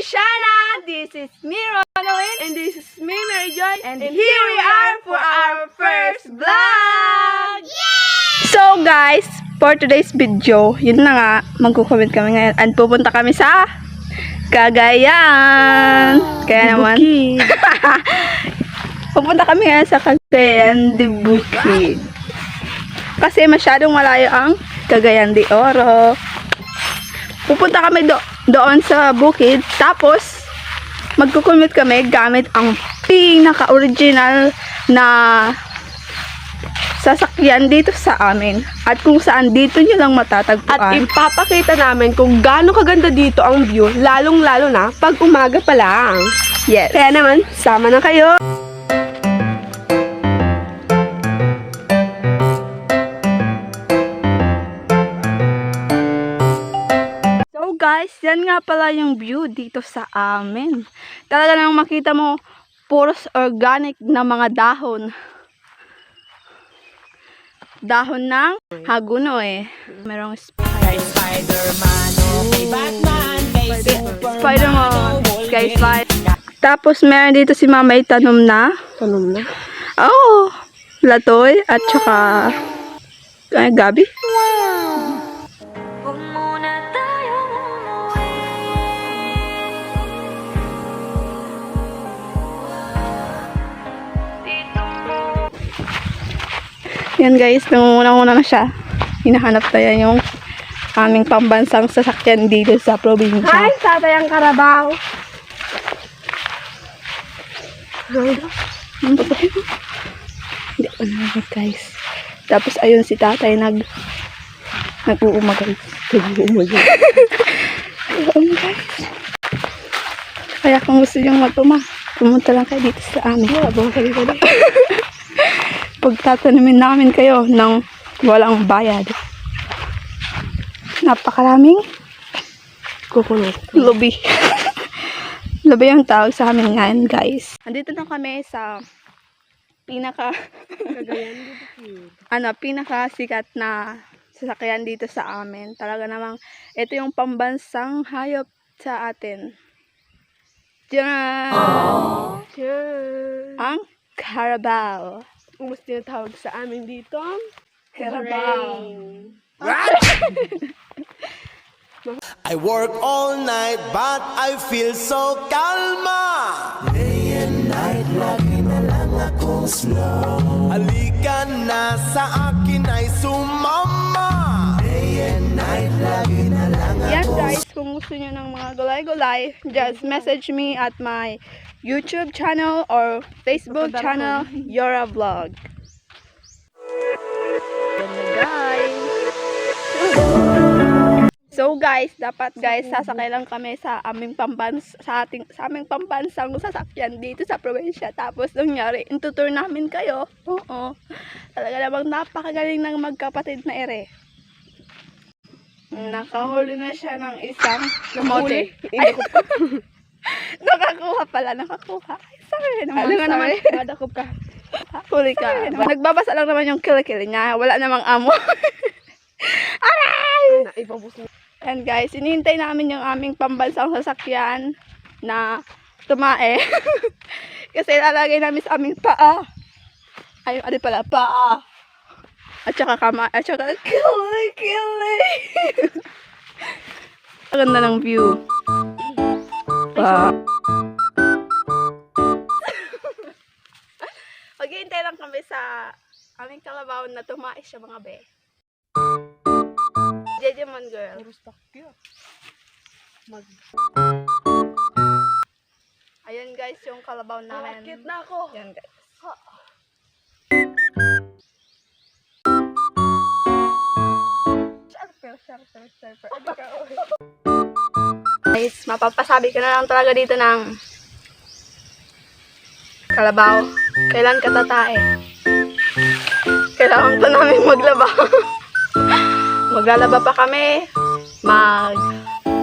Provinciana! This is me, Ronaldin. And this is me, Mary Joy. And here we are for our first vlog! So guys, for today's video, yun na nga, magkukomment kami ngayon. And pupunta kami sa Cagayan. Kaya naman, pupunta kami ngayon sa Cagayan de Bukid. Kasi masyadong malayo ang Cagayan de Oro. Pupunta kami doon sa bukid. Tapos, magkukumit kami gamit ang pinaka-original na sasakyan dito sa amin. At kung saan dito nyo lang matatagpuan. At ipapakita namin kung gaano kaganda dito ang view, lalong-lalo na pag umaga pa lang. Yes. Kaya naman, sama na kayo! So guys, yan nga pala yung view dito sa amin. Talaga nang makita mo, puros organic na mga dahon. Dahon ng haguno eh. Merong Spider-Man, kay Batman, kay Superman, Spider-Man, kay Spider. Tapos meron dito si Mama itanom na. Tanong na. Oh, latoy at saka gabi. Yan guys, nangunguna na siya. Hinahanap na yan yung aming pambansang sasakyan dito sa probinsya. Hi, Tatay ang Karabaw! Hindi ko narinig guys. Tapos ayun si tatay nag-uumagay. Nag-uumagay guys. Kaya kung gusto nyo pumunta lang kayo dito sa amin. Pagtatanimin namin kayo ng walang bayad. Napakaraming Coconut. lubi. Lubi yung tawag sa amin ngayon guys. Andito na kami sa pinakasikat na sasakyan dito sa amin. Talaga namang ito yung pambansang hayop sa atin. Diyan! Cheers! Ang Carabao. Kung mas tinatawag sa amin dito, Carabao. I work all night but I feel so kalma. Day and night, lagi na lang akong slow. Halika na sa akin ay sumama. Day and night, lagi na lang Yan guys, kung gusto nyo ng mga gulay-gulay, just message me at my YouTube channel or Facebook channel, Yora Vlog. Yan na guys. So guys, dapat guys, sasakay lang kami sa aming sa aming pambansang sasakyan dito sa probinsya. Tapos nangyari, intutur namin kayo. Oo. Talaga namang napakagaling ng magkapatid na ere. Nakahuli na siya ng isang kamote. Ay, nakakuha pala, nakakuha. Ay, sorry naman. Alam nga naman, sorry. madakop ka. Huli ka. Nagbabasa lang naman yung kilikili niya. Wala namang amo. Aray! Naipabos na. And guys, inihintay namin yung aming pambansang sasakyan na tumae. Kasi lalagay namin sa aming paa. Ay, ano pala, paa. At saka at saka kili. Ang ganda ng view. Wow. Maghihintay lang kami sa aming kalabaw na tumae siya mga be. Jejemon girl. Ayan guys, yung kalabaw namin. Cute na ako. Yan guys. Sharper. Guys, mapapasabi ka na lang talaga dito ng kalabaw. Kailan ka tatae? Kailangan pa namin maglaba. Maglalaba pa kami.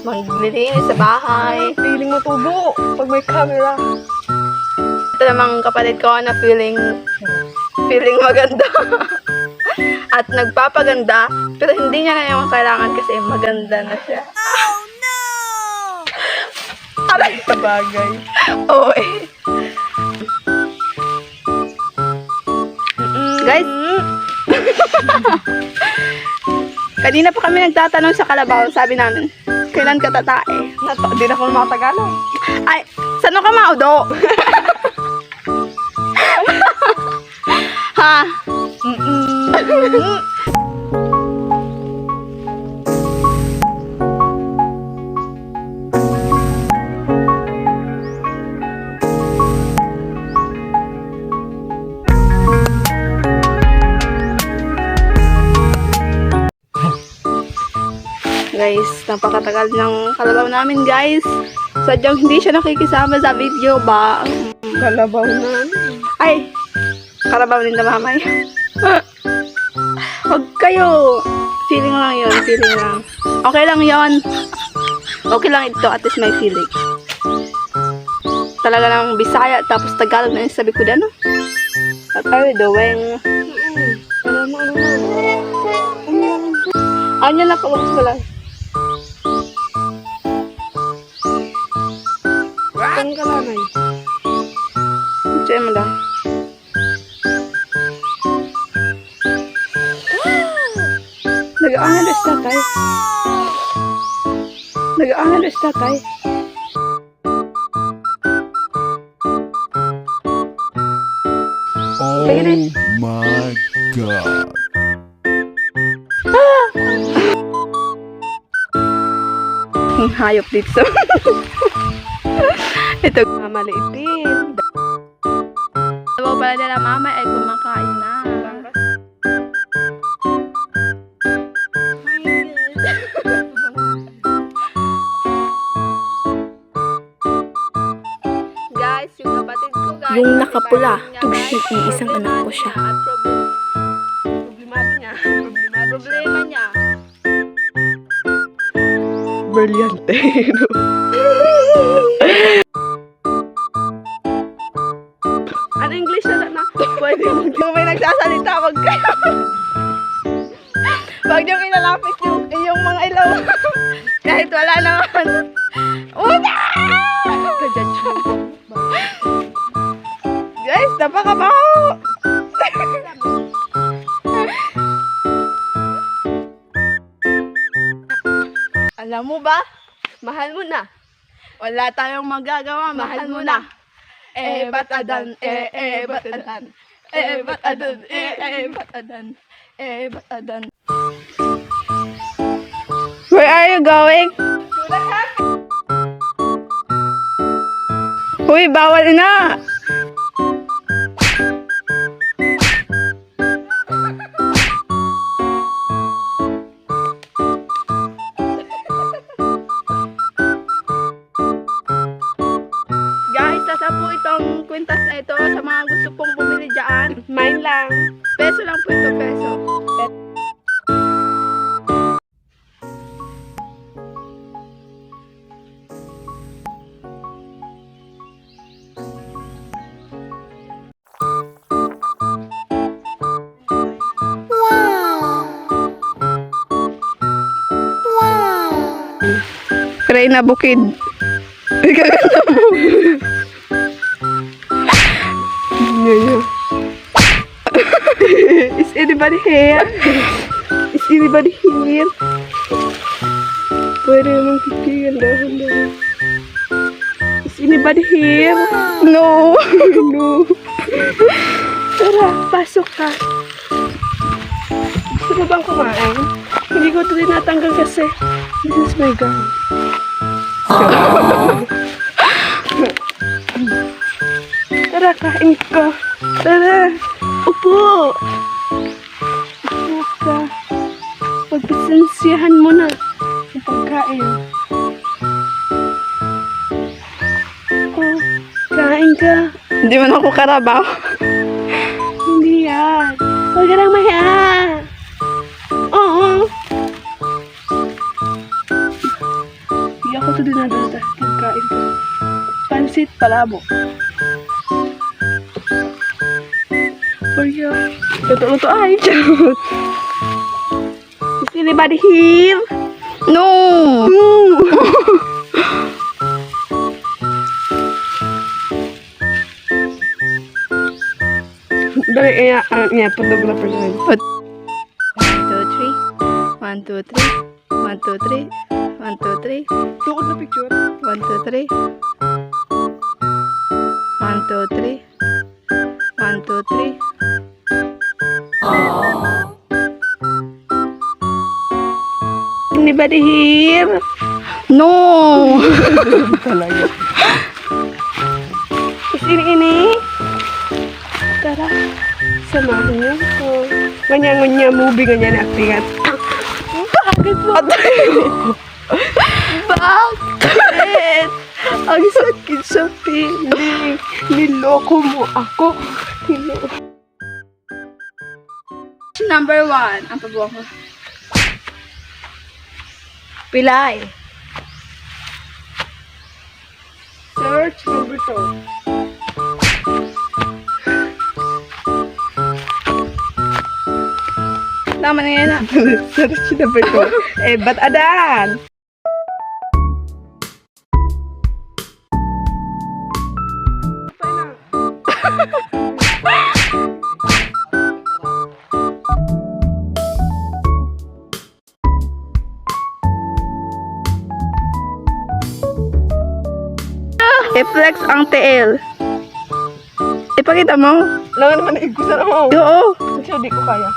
Maglilinis sa bahay. Feeling matubo pag may camera. Ito namang kapatid ko na feeling maganda. At nagpapaganda, pero hindi niya na yung kailangan kasi maganda na siya. Oh no! Aray. Sa bagay. Oo eh. Guys, kanina pa kami nagtatanong sa kalabaw, sabi namin, kailan ka tatae? Di na ako makatagalog. Ay, saan ka maudo? Ha? Guys, napakatagal ng kalabaw namin, guys. Sadyang hindi siya nakikisama sa video ba? Kalabaw na. Ay, karabaw din na mamay. Huwag kayo. Feeling lang yun, feeling lang. Okay lang yon. Okay lang ito, at least may feeling. Talaga ng Bisaya, tapos Tagalog na yung sabi ko dano. What are you doing? Ano yan na pag-umus ko lang. Ang kalanay. Diyan mo lang. Nag-aangal is tatay. Nag-aangal is tatay. Oh my God. Ang hayop dito. Ito. Maliit din. Sabaw pala nila mama ay kumakain na. Guys, yung kapatid ko guys. Yung nakapula, niya, tugsik guys, ni isang anak ko siya. At Problemado niya. problema niya. Brilyante. Ano English na na? Pwede mo. Kung may nagsasalita, wag kayo. Wag niyong inalapit yung mga ilaw. Kahit wala naman. Una! Ka-judge mo. Guys, napakabaho. Alam mo ba? Mahal mo na. Wala tayong magagawa. Mahal mo na. Ba't adan? Ba't adan? Ba't adan? Ba't adan? Ba't adan? Where are you going? Uy, bawal na! Guys, sasa po itong kwintas na ito sa mga gusto pong bumili dyan. Mine lang. Peso lang po ito, peso. Reyna Bukid. Is anybody here? Is anybody here? Pwede naman kikigil dahan. Is anybody here? No. No. Tara, pasok ka. Gusto mo bang kumain? Hindi ko ito tinatanggal kasi. This is my gown. Tara, kain ka. Tara. Upo. Upo ka. Pagpasensiyahan mo na ang pagkain. Oh, kain ka. Hindi mo na ako karabaw. Hindi yan. Huwag ka nang mahiya. Oo. Hindi ako ito dinadala. Pagkain ko. Pansit palabo. For you. Luto-luto ay. Charot. Is anybody here? No. photographer na yun. 1, 2, 3. 1, 2, 3. 1, 2, 3. 1, 2, 3. Tukod na picture. 1, 2, 3. 1, 2, 3. 1, 2, 3. Anybody here? No! Talaga. Is ini? Tara. Samahan niyo ko. Ganyan-ganyan movie, ganyan actingan. Bakit mo? Bakit? Ang sakit sa piling. Niloko mo ako. Number 1. Ang pabuha ko. Pilay. Search number 2. Tama na yan ah. Search number 2. Eh, ba't adan? I-flex ang TL. Ipakita mo. Lang naman igusan mo. Oo. Kasi hindi ko kaya.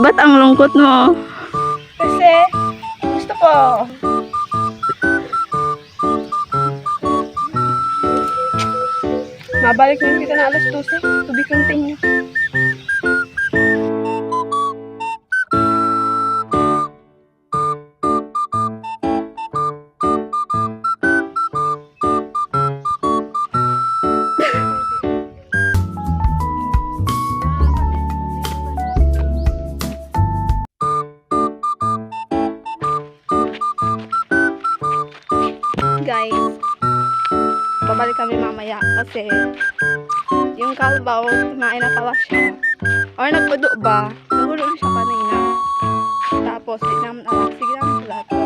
Ba't ang lungkot mo? Kasi, gusto ko. Mabalik na kita na alas 12. To be continued. Guys, babalik kami mamaya kasi yung kalbaw, kumain na pala siya. Or nagpudo ba? Nagulo na siya kanina. Tapos, di naman alam. Sige naman pala ito.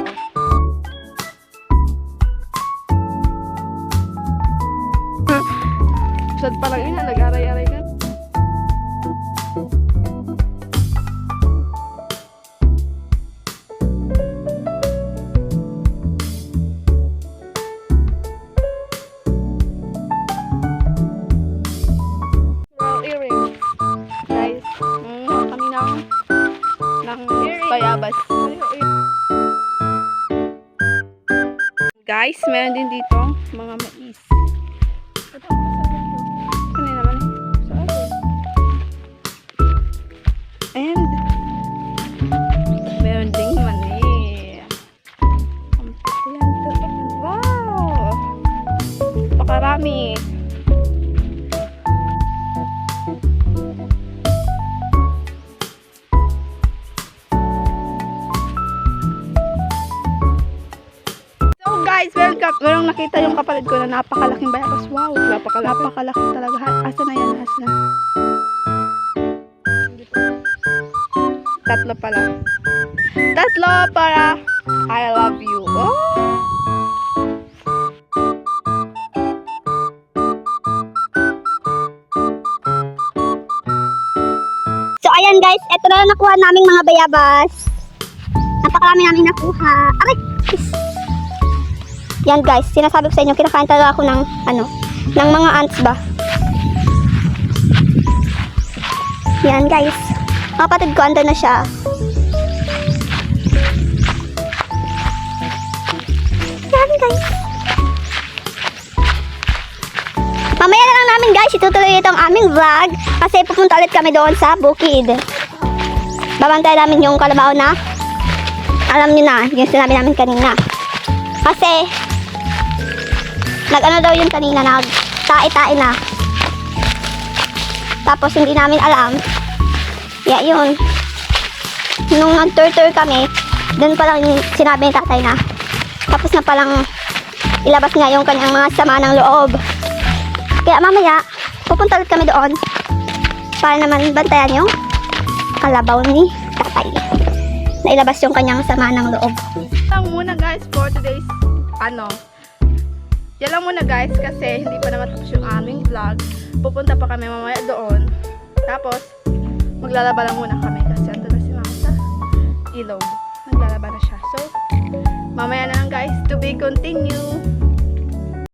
Sad pa lang ina, nag-aray-aray na. Earrings. Guys, kami ng bayabas. Guys, meron din dito mga mais. Ano naman eh? And meron ding mani. Ayan to. Wow! Pakarami. Guys, merong nakita yung kapatid ko na napakalaking bayabas. Wow, napakalaki talaga. Asa na yan? Asa na? Tatlo pala. Tatlo para I love you. Oh! So, ayan guys, eto na lang nakuha naming mga bayabas. Napakarami namin nakuha. Aray! Yan guys, sinasabi ko sa inyo, kinakain talaga ako ng, ng mga ants ba. Yan guys. Kapatid ko, andun na siya. Yan guys. Mamaya na lang namin guys, itutuloy itong aming vlog. Kasi pupunta ulit kami doon sa bukid. Babantay namin yung kalabaw na alam niyo na, yung sinabi namin kanina. Kasi nag-ano daw yun kanina, nag-tae-tae na. Tapos hindi namin alam. Yeah, yun. Nung nag-tour-tour kami, dun palang sinabi ni tatay na. Tapos na palang ilabas niya yung kanyang mga sama ng loob. Kaya mamaya, pupunta ulit kami doon para naman bantayan yung kalabaw ni tatay. Na ilabas yung kanyang sama ng loob. Lang muna guys for today's yan lang muna guys kasi hindi pa naman tapos yung aming vlog. Pupunta pa kami mamaya doon. Tapos, maglalaba lang muna kami kasi ando na si mama sa ilog. Naglalaba na siya. So, mamaya na lang guys, to be continue.